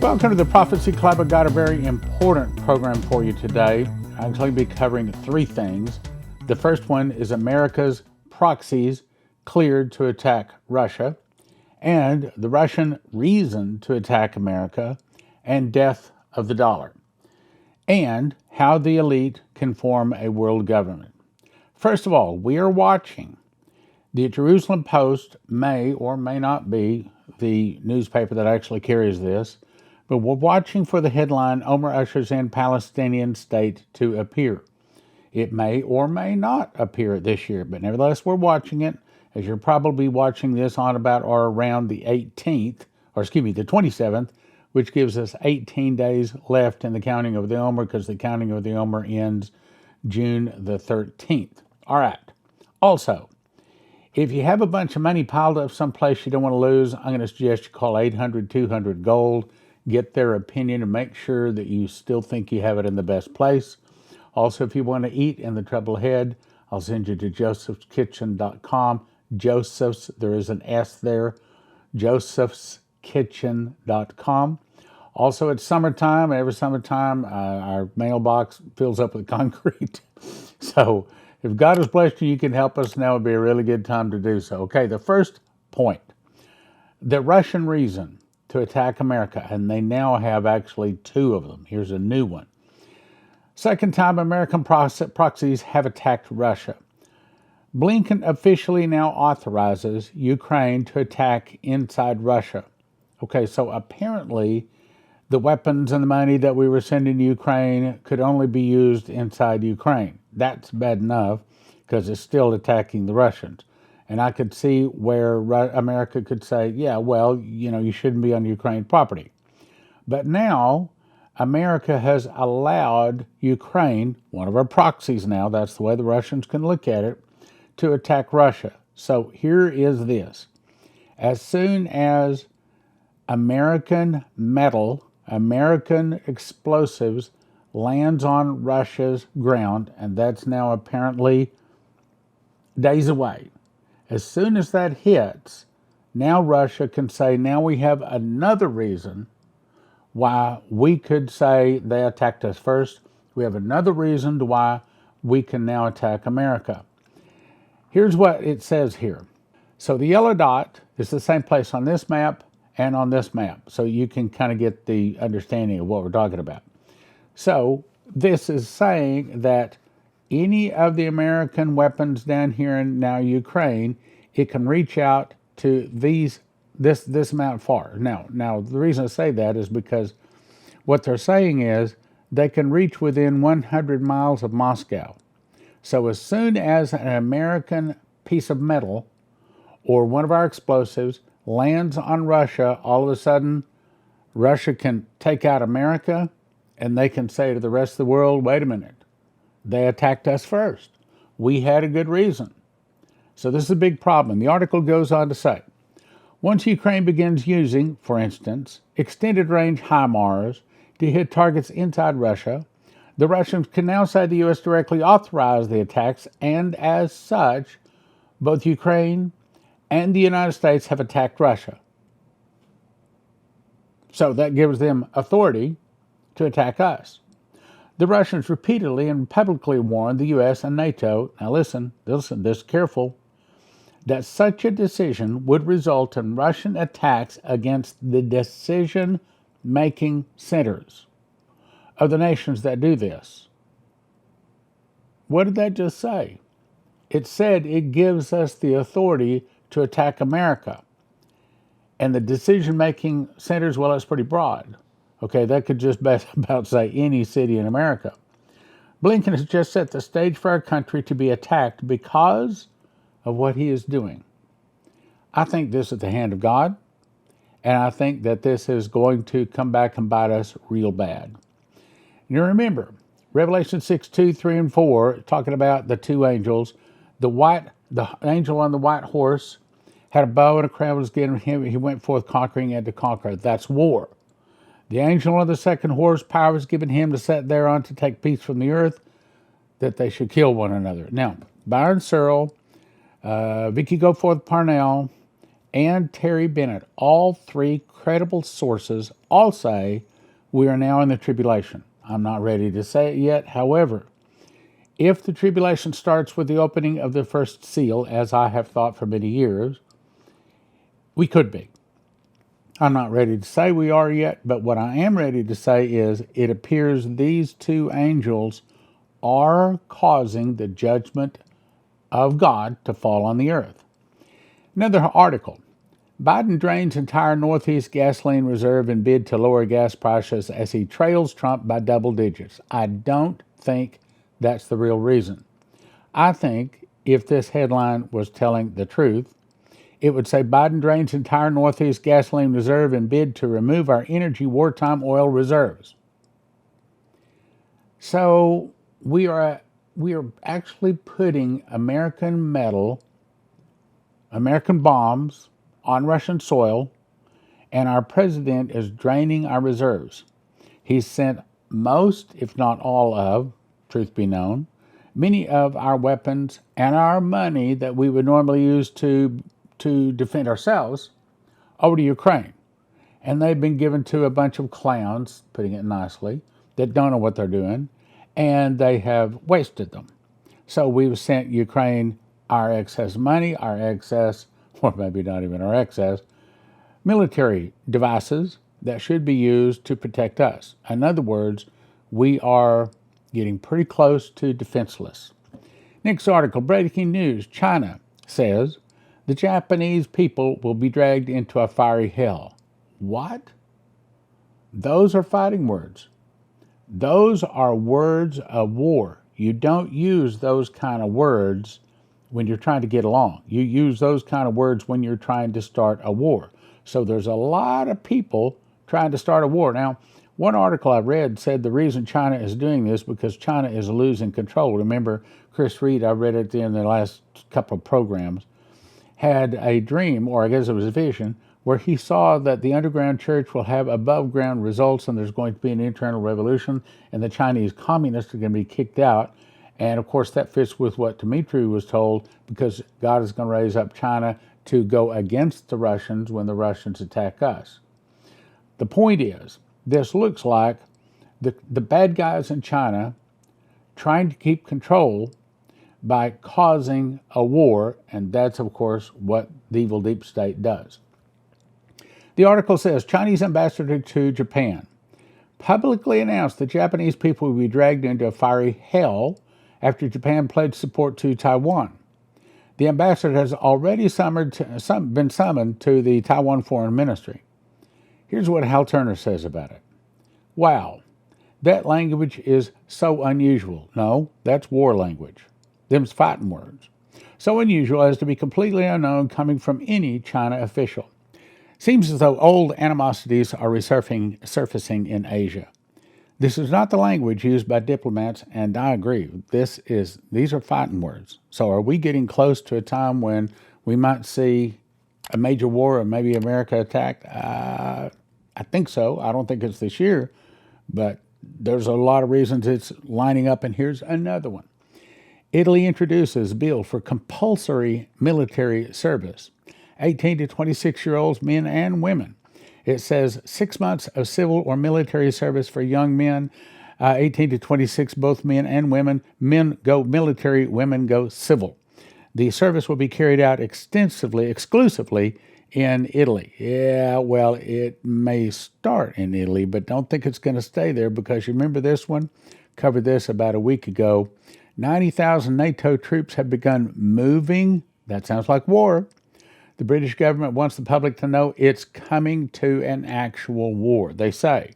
Welcome to the Prophecy Club. I've got a very important program for you today. I'm going to be covering three things. The first one is America's proxies cleared to attack Russia, and the Russian reason to attack America, and death of the dollar, and how the elite can form a world government. First of all, we are watching. The Jerusalem Post may or may not be the newspaper that actually carries this, but we're watching for the headline, Omar ushers in Palestinian state to appear. It may or may not appear this year, but nevertheless we're watching it, as you're probably watching this on about or around the 18th, or excuse me, the 27th, which gives us 18 days left in the counting of the Omer, because the counting of the Omer ends June the 13th. All right. Also, if you have a bunch of money piled up someplace you don't want to lose, I'm going to suggest you call 800-200-GOLD, get their opinion, and make sure that you still think you have it in the best place. Also, if you want to eat in the trouble ahead, I'll send you to josephskitchen.com. Joseph's, there is an S there, josephskitchen.com. Also, it's summertime. Every summertime, our mailbox fills up with concrete. So, if God has blessed you, you can help us. Now would be a really good time to do so. Okay, the first point, the Russian reason to attack America, and they now have actually two of them. Here's a new one. Second time American proxies have attacked Russia. Blinken officially now authorizes Ukraine to attack inside Russia. Okay, so apparently the weapons and the money that we were sending to Ukraine could only be used inside Ukraine. That's bad enough because it's still attacking the Russians. And I could see where America could say, yeah, well, you shouldn't be on Ukraine property. But now America has allowed Ukraine, one of our proxies now, that's the way the Russians can look at it, to attack Russia. So here is this. As soon as American metal, American explosives lands on Russia's ground, and that's now apparently days away. As soon as that hits, now Russia can say, now we have another reason why we could say they attacked us first. We have another reason to why we can now attack America. Here's what it says here. So the yellow dot is the same place on this map and on this map, so you can kind of get the understanding of what we're talking about. So this is saying that any of the American weapons down here in now Ukraine, it can reach out to this amount far. Now the reason I say that is because what they're saying is they can reach within 100 miles of Moscow. So as soon as an American piece of metal or one of our explosives lands on Russia, all of a sudden Russia can take out America, and they can say to the rest of the world, wait a minute, they attacked us first. We had a good reason. So this is a big problem. The article goes on to say, once Ukraine begins using, for instance, extended range HIMARS to hit targets inside Russia, the Russians can now say the U.S. directly authorized the attacks, and as such, both Ukraine and the United States have attacked Russia. So that gives them authority to attack us. The Russians repeatedly and publicly warned the U.S. and NATO, now listen, this careful, that such a decision would result in Russian attacks against the decision-making centers of the nations that do this. What did that just say? It said it gives us the authority to attack America. And the decision-making centers, well, that's pretty broad. Okay, that could just about say any city in America. Blinken has just set the stage for our country to be attacked because of what he is doing. I think this is the hand of God, and I think that this is going to come back and bite us real bad. You remember, Revelation 6:2, 3, and 4, talking about the two angels. The angel on the white horse had a bow and a crown was given him. He went forth conquering and to conquer. That's war. The angel on the second horse, power was given him to set thereon to take peace from the earth, that they should kill one another. Now, Byron Searle, Vicky Goforth Parnell, and Terry Bennett, all three credible sources, all say we are now in the tribulation. I'm not ready to say it yet. However, if the tribulation starts with the opening of the first seal, as I have thought for many years, we could be. I'm not ready to say we are yet, but what I am ready to say is it appears these two angels are causing the judgment of God to fall on the earth. Another article. Biden drains entire Northeast gasoline reserve in bid to lower gas prices as he trails Trump by double digits. I don't think that's the real reason. I think if this headline was telling the truth, it would say Biden drains entire Northeast gasoline reserve in bid to remove our energy wartime oil reserves. So we are actually putting American metal, American bombs on Russian soil, and our president is draining our reserves. He's sent most, if not all of, truth be known, many of our weapons and our money that we would normally use to defend ourselves over to Ukraine. And they've been given to a bunch of clowns, putting it nicely, that don't know what they're doing, and they have wasted them. So we've sent Ukraine our excess money, our excess, or maybe not even our excess, military devices that should be used to protect us. In other words, we are getting pretty close to defenseless. Next article, breaking news. China says the Japanese people will be dragged into a fiery hell. What? Those are fighting words. Those are words of war. You don't use those kind of words when you're trying to get along. You use those kind of words when you're trying to start a war. So there's a lot of people trying to start a war. Now, one article I read said the reason China is doing this because China is losing control. Remember, Chris Reed, I read it in the last couple of programs, had a dream, or I guess it was a vision, where he saw that the underground church will have above ground results and there's going to be an internal revolution and the Chinese communists are going to be kicked out. And of course that fits with what Dmitry was told, because God is going to raise up China to go against the Russians when the Russians attack us. The point is, this looks like the bad guys in China trying to keep control by causing a war, and that's, of course, what the evil deep state does. The article says, Chinese ambassador to Japan publicly announced that Japanese people will be dragged into a fiery hell after Japan pledged support to Taiwan. The ambassador has already been summoned to the Taiwan Foreign Ministry. Here's what Hal Turner says about it. Wow, that language is so unusual. No, that's war language. Them's fighting words. So unusual as to be completely unknown coming from any China official. Seems as though old animosities are surfacing in Asia. This is not the language used by diplomats, and I agree. These are fighting words. So are we getting close to a time when we might see a major war or maybe America attacked? I think so. I don't think it's this year, but there's a lot of reasons it's lining up, and here's another one. Italy introduces bill for compulsory military service. 18 to 26-year-olds, men and women. It says 6 months of civil or military service for young men, 18 to 26, both men and women. Men go military, women go civil. The service will be carried out exclusively in Italy. Yeah, well, it may start in Italy, but don't think it's going to stay there, because you remember this one? Covered this about a week ago. 90,000 NATO troops have begun moving. That sounds like war. The British government wants the public to know it's coming to an actual war. They say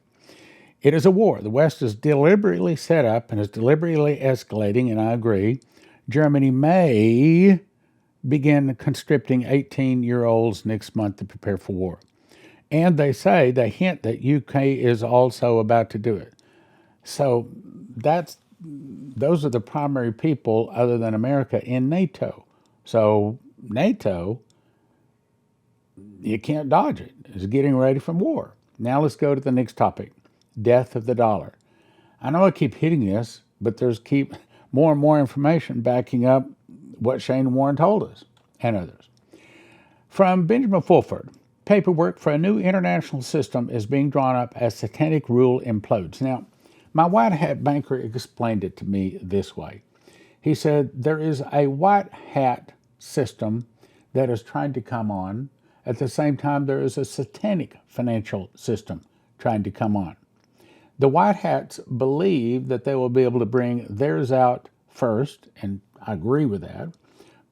it is a war the West is deliberately set up and is deliberately escalating, and I agree. Germany may begin conscripting 18-year-olds next month to prepare for war. And they hint that UK is also about to do it. So those are the primary people other than America in NATO. So NATO, you can't dodge it. It's getting ready for war. Now let's go to the next topic, death of the dollar. I know I keep hitting this, but there's more and more information backing up what Shane Warren told us and others. From Benjamin Fulford, paperwork for a new international system is being drawn up as satanic rule implodes. Now, my white hat banker explained it to me this way. He said there is a white hat system that is trying to come on. At the same time, there is a satanic financial system trying to come on. The white hats believe that they will be able to bring theirs out first, and I agree with that,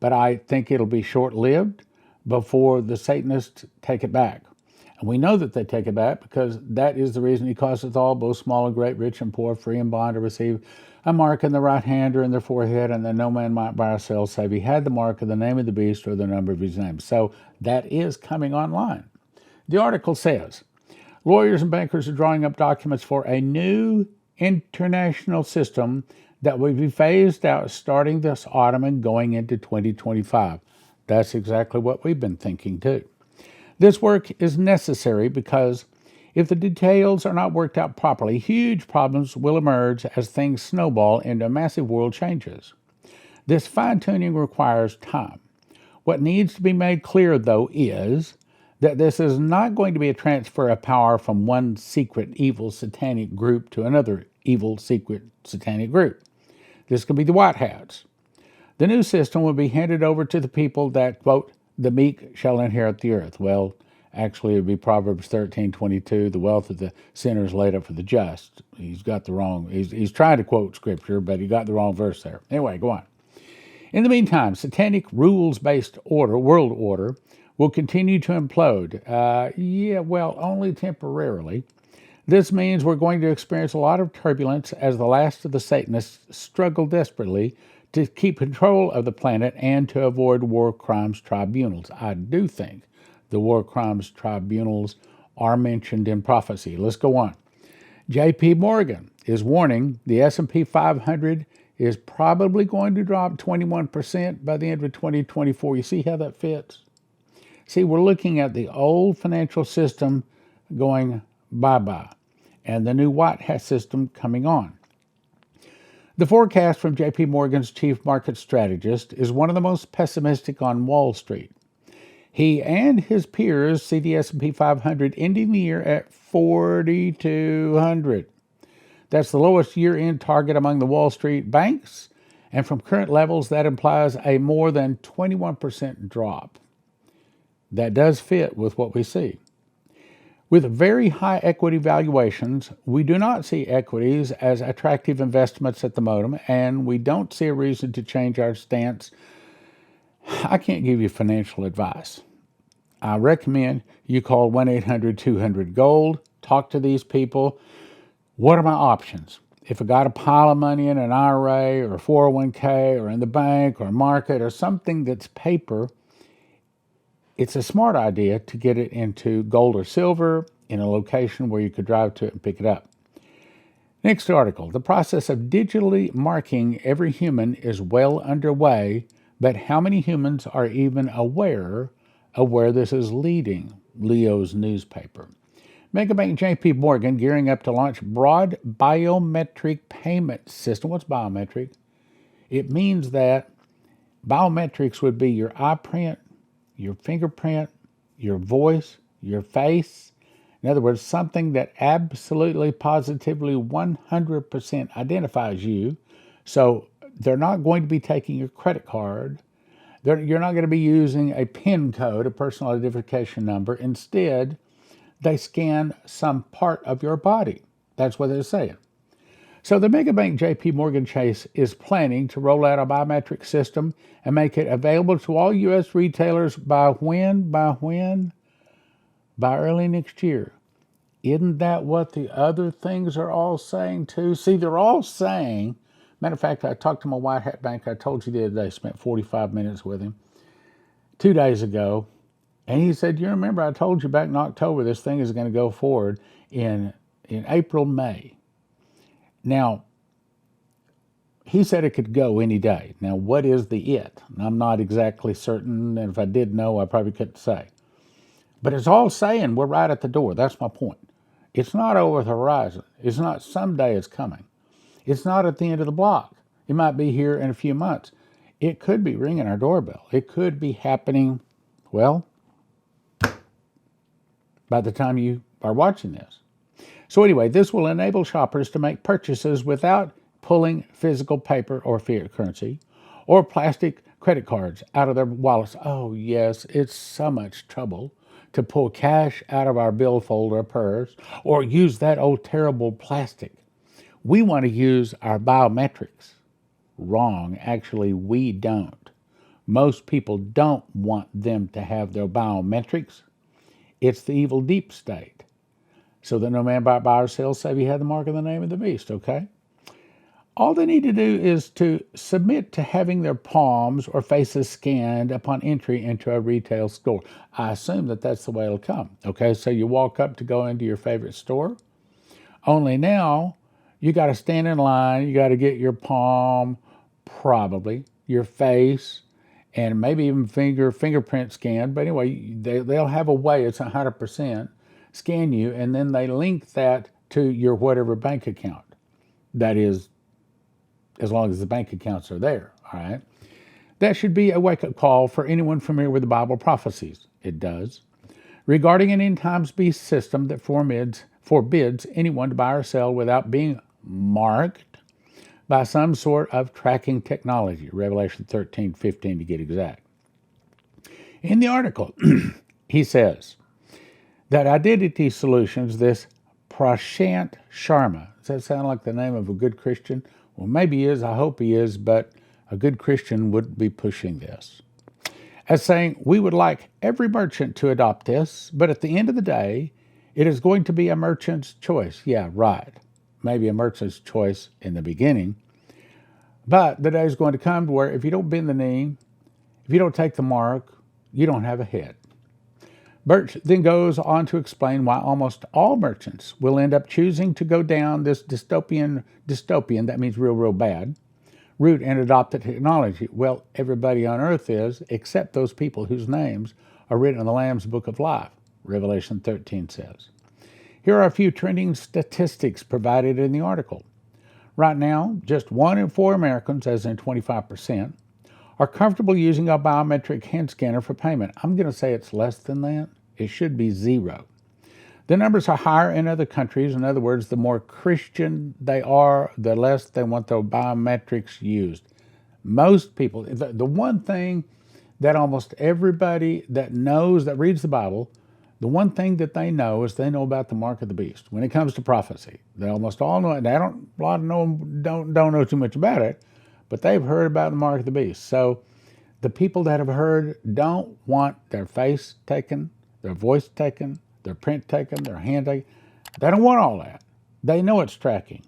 but I think it'll be short-lived before the Satanists take it back. And we know that they take it back because that is the reason he causeth all, both small and great, rich and poor, free and bond, to receive a mark in the right hand or in their forehead, and that no man might buy or sell save he had the mark of the name of the beast or the number of his name. So that is coming online. The article says, lawyers and bankers are drawing up documents for a new international system that will be phased out starting this autumn and going into 2025. That's exactly what we've been thinking too. This work is necessary because if the details are not worked out properly, huge problems will emerge as things snowball into massive world changes. This fine-tuning requires time. What needs to be made clear, though, is that this is not going to be a transfer of power from one secret evil satanic group to another evil secret satanic group. This could be the white hats. The new system will be handed over to the people that, quote, the meek shall inherit the earth. Well, actually, it would be Proverbs 13:22, the wealth of the sinner is laid up for the just. He's got the wrong, he's trying to quote scripture, but he got the wrong verse there. Anyway, go on. In the meantime, satanic rules-based world order, will continue to implode. Only temporarily. This means we're going to experience a lot of turbulence as the last of the Satanists struggle desperately to keep control of the planet and to avoid war crimes tribunals. I do think the war crimes tribunals are mentioned in prophecy. Let's go on. J.P. Morgan is warning the S&P 500 is probably going to drop 21% by the end of 2024. You see how that fits? See, we're looking at the old financial system going bye-bye and the new white hat system coming on. The forecast from J.P. Morgan's chief market strategist is one of the most pessimistic on Wall Street. He and his peers see the S&P 500 ending the year at 4,200. That's the lowest year-end target among the Wall Street banks, and from current levels, that implies a more than 21% drop. That does fit with what we see. With very high equity valuations, we do not see equities as attractive investments at the moment, and we don't see a reason to change our stance. I can't give you financial advice. I recommend you call 1-800-200-GOLD, talk to these people. What are my options? If I got a pile of money in an IRA or a 401k or in the bank or market or something that's paper, it's a smart idea to get it into gold or silver in a location where you could drive to it and pick it up. Next article, the process of digitally marking every human is well underway, but how many humans are even aware of where this is leading? Leo's newspaper. Megabank JP Morgan gearing up to launch broad biometric payment system. What's biometric? It means that biometrics would be your eye print, your fingerprint, your voice, your face. In other words, something that absolutely, positively, 100% identifies you. So they're not going to be taking your credit card. You're not going to be using a PIN code, a personal identification number. Instead, they scan some part of your body. That's what they're saying. So the megabank JP Morgan Chase is planning to roll out a biometric system and make it available to all U.S. retailers by when? By early next year. Isn't that what the other things are all saying too? See, they're all saying, matter of fact, I talked to my white hat banker. I told you the other day, spent 45 minutes with him 2 days ago. And he said, you remember I told you back in October this thing is going to go forward in April, May. Now, he said it could go any day. Now, what is the it? I'm not exactly certain, and if I did know, I probably couldn't say. But it's all saying we're right at the door. That's my point. It's not over the horizon. It's not someday it's coming. It's not at the end of the block. It might be here in a few months. It could be ringing our doorbell. It could be happening, well, by the time you are watching this. So anyway, this will enable shoppers to make purchases without pulling physical paper or fiat currency or plastic credit cards out of their wallets. Oh yes, it's so much trouble to pull cash out of our billfold or purse or use that old terrible plastic. We want to use our biometrics. Wrong. Actually, we don't. Most people don't want them to have their biometrics. It's the evil deep state. So that no man by buy or sell save he had the mark of the name of the beast, okay? All they need to do is to submit to having their palms or faces scanned upon entry into a retail store. I assume that that's the way it'll come, okay? So you walk up to go into your favorite store. Only now, you got to stand in line. You got to get your palm, probably, your face, and maybe even fingerprint scanned. But anyway, they'll have a way, it's 100%, scan you, and then they link that to your whatever bank account. That is, as long as the bank accounts are there, all right? That should be a wake-up call for anyone familiar with the Bible prophecies. It does. Regarding an end times beast system that forbids anyone to buy or sell without being marked by some sort of tracking technology, Revelation 13:15 to get exact. In the article, he says that Identity Solutions, this Prashant Sharma, does that sound like the name of a good Christian? Well, maybe he is, I hope he is, but a good Christian wouldn't be pushing this. As saying, we would like every merchant to adopt this, but at the end of the day, it is going to be a merchant's choice. Yeah, right. Maybe a merchant's choice in the beginning. But the day is going to come to where if you don't bend the knee, if you don't take the mark, you don't have a head. Birch then goes on to explain why almost all merchants will end up choosing to go down this dystopian, that means real bad, route and adopt the technology. Well, everybody on earth is, except those people whose names are written in the Lamb's Book of Life, Revelation 13 says. Here are a few trending statistics provided in the article. Right now, just 1 in 4 Americans, as in 25%, are comfortable using a biometric hand scanner for payment. I'm going to say it's less than that. It should be 0. The numbers are higher in other countries. In other words, the more Christian they are, the less they want their biometrics used. Most people, the one thing that almost everybody that knows, that reads the Bible, the one thing that they know is they know about the mark of the beast. When it comes to prophecy, they almost all know it. They a lot of them don't know too much about it, but they've heard about the mark of the beast. So the people that have heard don't want their face taken, their voice taken, their print taken, their hand taken. They don't want all that. They know it's tracking.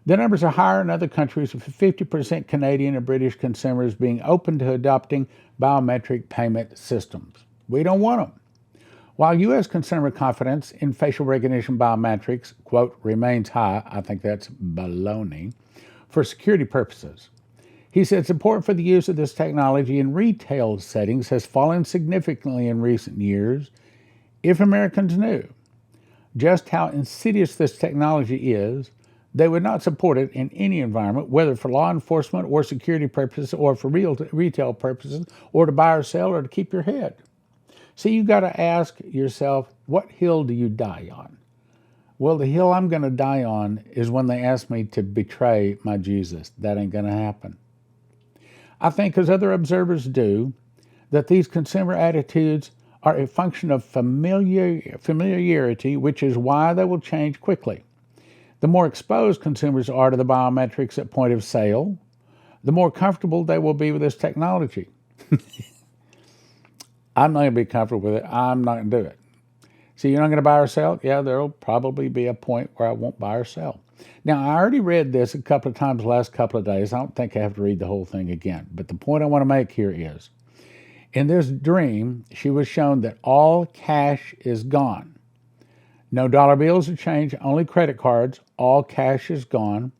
The numbers are higher in other countries, with 50% Canadian and British consumers being open to adopting biometric payment systems. We don't want them. While U.S. consumer confidence in facial recognition biometrics, quote, remains high, I think that's baloney, for security purposes. He said it's important for the use of this technology in retail settings has fallen significantly in recent years. If Americans knew just how insidious this technology is, they would not support it in any environment, whether for law enforcement or security purposes or for retail purposes or to buy or sell or to keep your head. See, you've got to ask yourself, what hill do you die on? Well, the hill I'm going to die on is when they ask me to betray my Jesus. That ain't going to happen. I think, as other observers do, that these consumer attitudes are a function of familiarity, which is why they will change quickly. The more exposed consumers are to the biometrics at point of sale, the more comfortable they will be with this technology. I'm not going to be comfortable with it. I'm not going to do it. See, you're not going to buy or sell? Yeah, there will probably be a point where I won't buy or sell. Now, I already read this a couple of times the last couple of days. I don't think I have to read the whole thing again. But the point I want to make here is, in this dream, she was shown that all cash is gone. No dollar bills or change, only credit cards. All cash is gone.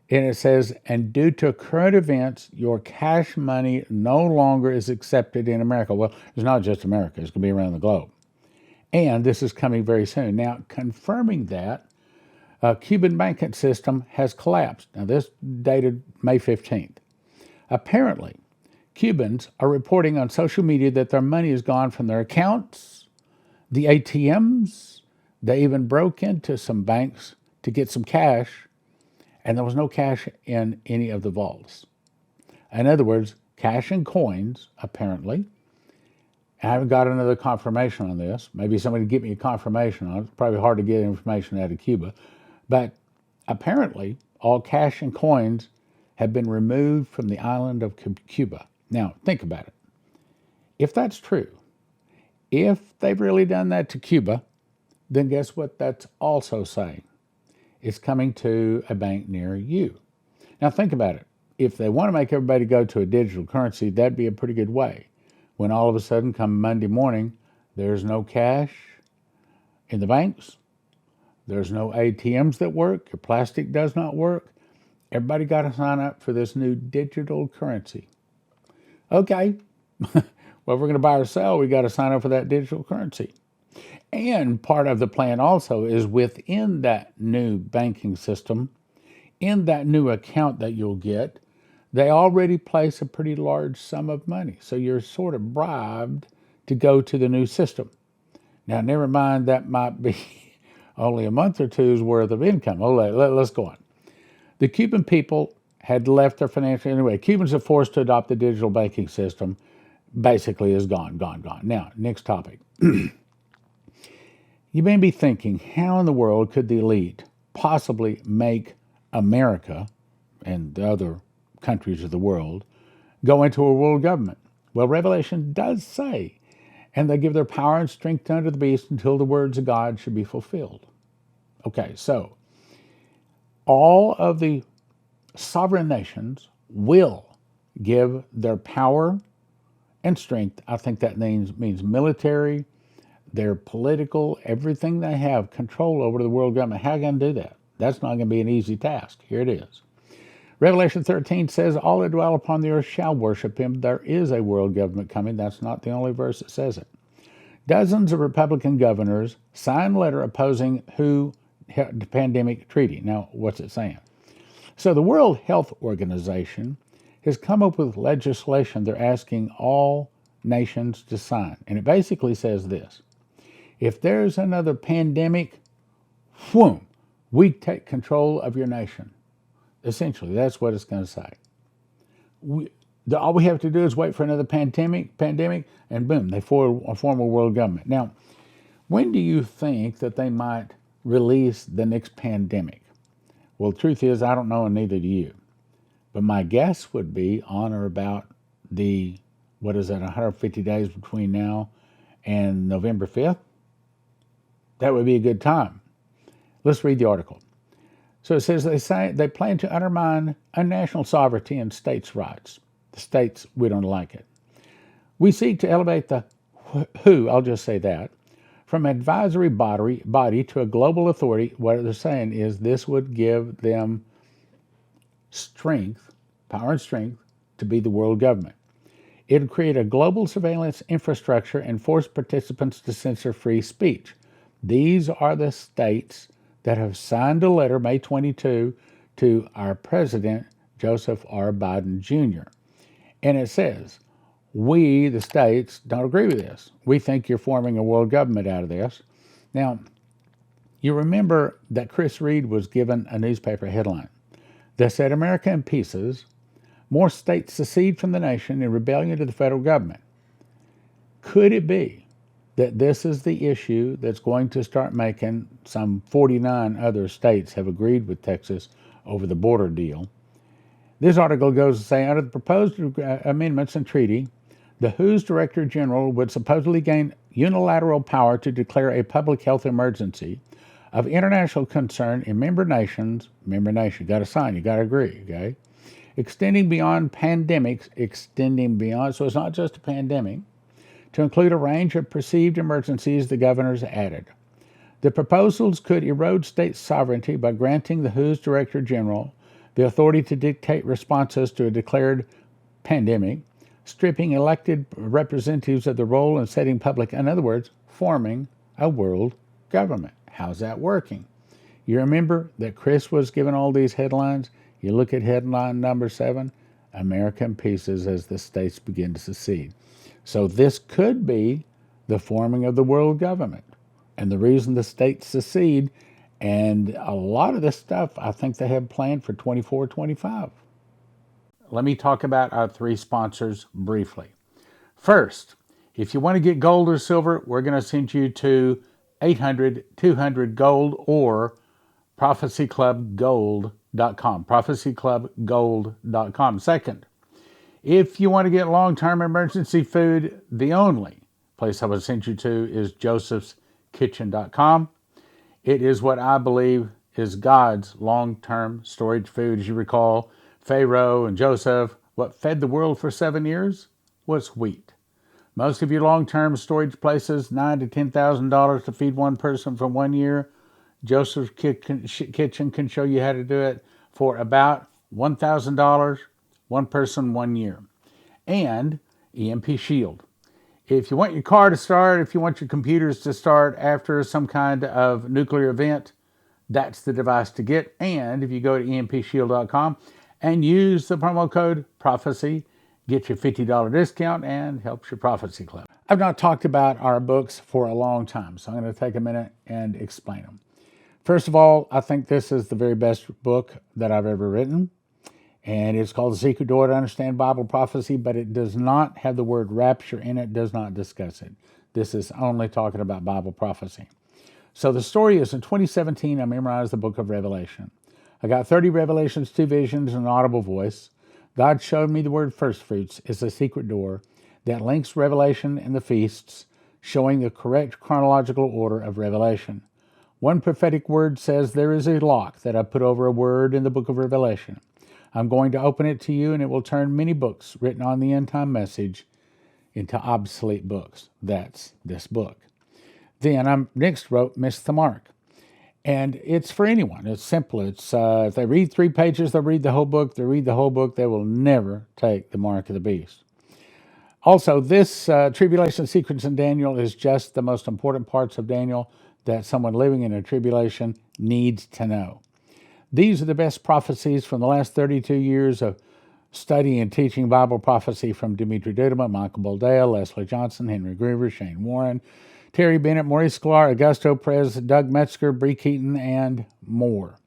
And it says, and due to current events, your cash money no longer is accepted in America. Well, it's not just America. It's going to be around the globe. And this is coming very soon. Now, confirming that, Cuban banking system has collapsed. Now, this dated May 15th. Apparently, Cubans are reporting on social media that their money is gone from their accounts, the ATMs. They even broke into some banks to get some cash, and there was no cash in any of the vaults. In other words, cash and coins, apparently. I haven't got another confirmation on this. Maybe somebody get me a confirmation on it. It's probably hard to get information out of Cuba. But apparently, all cash and coins have been removed from the island of Cuba. Now, think about it. If that's true, if they've really done that to Cuba, then guess what that's also saying? It's coming to a bank near you. Now, think about it. If they want to make everybody go to a digital currency, that'd be a pretty good way. When all of a sudden, come Monday morning, there's no cash in the banks, there's no ATMs that work, your plastic does not work, everybody got to sign up for this new digital currency. Okay, well, if we're going to buy or sell, we got to sign up for that digital currency. And part of the plan also is within that new banking system, in that new account that you'll get, they already place a pretty large sum of money. So you're sort of bribed to go to the new system. Now, never mind, that might be only a month or two's worth of income. Oh, let's go on. The Cuban people had left their financial, anyway, Cubans are forced to adopt the digital banking system, basically is gone. Now, next topic. You may be thinking, how in the world could the elite possibly make America and the other countries of the world go into a world government? Well, Revelation does say, and they give their power and strength unto the beast until the words of God should be fulfilled. Okay, so all of the sovereign nations will give their power and strength. I think that means military, their political, everything they have control over the world government. How are you going to do that? That's not going to be an easy task. Here it is. Revelation 13 says, all that dwell upon the earth shall worship him. There is a world government coming. That's not the only verse that says it. Dozens of Republican governors signed a letter opposing WHO pandemic treaty. Now, what's it saying? So the World Health Organization has come up with legislation they're asking all nations to sign. And it basically says this. If there's another pandemic, whoom, we take control of your nation. Essentially, that's what it's going to say. All we have to do is wait for another pandemic, and boom, they form a world government. Now, when do you think that they might release the next pandemic? Well, the truth is, I don't know, and neither do you. But my guess would be on or about 150 days between now and November 5th? That would be a good time. Let's read the article. So it says they plan to undermine national sovereignty and states' rights. The states, we don't like it. We seek to elevate the WHO, I'll just say that, from advisory body to a global authority. What they're saying is this would give them strength, power and strength, to be the world government. It would create a global surveillance infrastructure and force participants to censor free speech. These are the states that have signed a letter, May 22, to our president, Joseph R. Biden Jr. And it says, we, the states, don't agree with this. We think you're forming a world government out of this. Now, you remember that Chris Reed was given a newspaper headline that said, America in pieces, more states secede from the nation in rebellion to the federal government. Could it be that this is the issue that's going to start making some 49 other states have agreed with Texas over the border deal? This article goes to say, under the proposed amendments and treaty, the WHO's Director General would supposedly gain unilateral power to declare a public health emergency of international concern in member nations, you got to sign, you got to agree, okay? Extending beyond pandemics, so it's not just a pandemic, to include a range of perceived emergencies the governors added. The proposals could erode state sovereignty by granting the WHO's Director General the authority to dictate responses to a declared pandemic, stripping elected representatives of the role in setting public, in other words, forming a world government. How's that working? You remember that Chris was given all these headlines? You look at headline number 7, America in pieces as the states begin to secede. So this could be the forming of the world government and the reason the states secede, and a lot of this stuff I think they have planned for 24, 25. Let me talk about our three sponsors briefly. First, if you want to get gold or silver, we're going to send you to 800-200-GOLD or prophecyclubgold.com. prophecyclubgold.com. Second, if you want to get long-term emergency food, the only place I would send you to is josephskitchen.com. It is what I believe is God's long-term storage food. As you recall, Pharaoh and Joseph, what fed the world for 7 years was wheat. Most of your long-term storage places, $9,000 to $10,000 to feed one person for 1 year. Joseph's Kitchen can show you how to do it for about $1,000, one person, 1 year. And EMP Shield. If you want your car to start, if you want your computers to start after some kind of nuclear event, that's the device to get. And if you go to empshield.com and use the promo code PROPHECY, get your $50 discount and helps your Prophecy Club. I've not talked about our books for a long time, so I'm going to take a minute and explain them. First of all, I think this is the very best book that I've ever written, and it's called The Secret Door to Understand Bible Prophecy, but it does not have the word rapture in it, does not discuss it. This is only talking about Bible prophecy. So the story is in 2017, I memorized the book of Revelation. I got 30 revelations, 2 visions, and an audible voice. God showed me the word first fruits is a secret door that links Revelation and the feasts, showing the correct chronological order of Revelation. One prophetic word says there is a lock that I put over a word in the book of Revelation. I'm going to open it to you, and it will turn many books written on the end time message into obsolete books. That's this book. Then I next wrote Miss the Mark. And it's for anyone. It's simple. It's if they read 3 pages, they'll read the whole book. They read the whole book, they will never take the mark of the beast. Also, this Tribulation Secrets in Daniel is just the most important parts of Daniel that someone living in a tribulation needs to know. These are the best prophecies from the last 32 years of studying and teaching Bible prophecy from Dimitri Duduman, Michael Boldea, Leslie Johnson, Henry Groover, Shane Warren, Terry Bennett, Maurice Sklar, Augusto Perez, Doug Metzger, Bree Keaton, and more.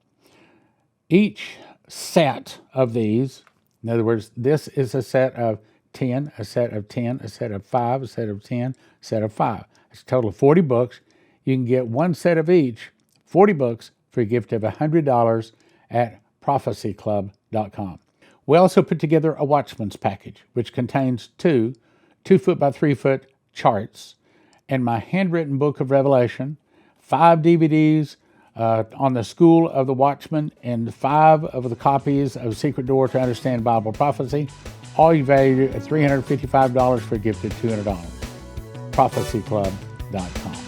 Each set of these, in other words, this is a set of 10, a set of 10, a set of 5, a set of 10, a set of 5. It's a total of 40 books. You can get one set of each, 40 books, for a gift of $100 at prophecyclub.com. We also put together a Watchman's package, which contains 2 2-foot by 3-foot charts, and my handwritten book of Revelation, 5 DVDs on the School of the Watchman, and 5 of the copies of Secret Door to Understand Bible Prophecy, all you valued at $355 for a gift of $200. prophecyclub.com.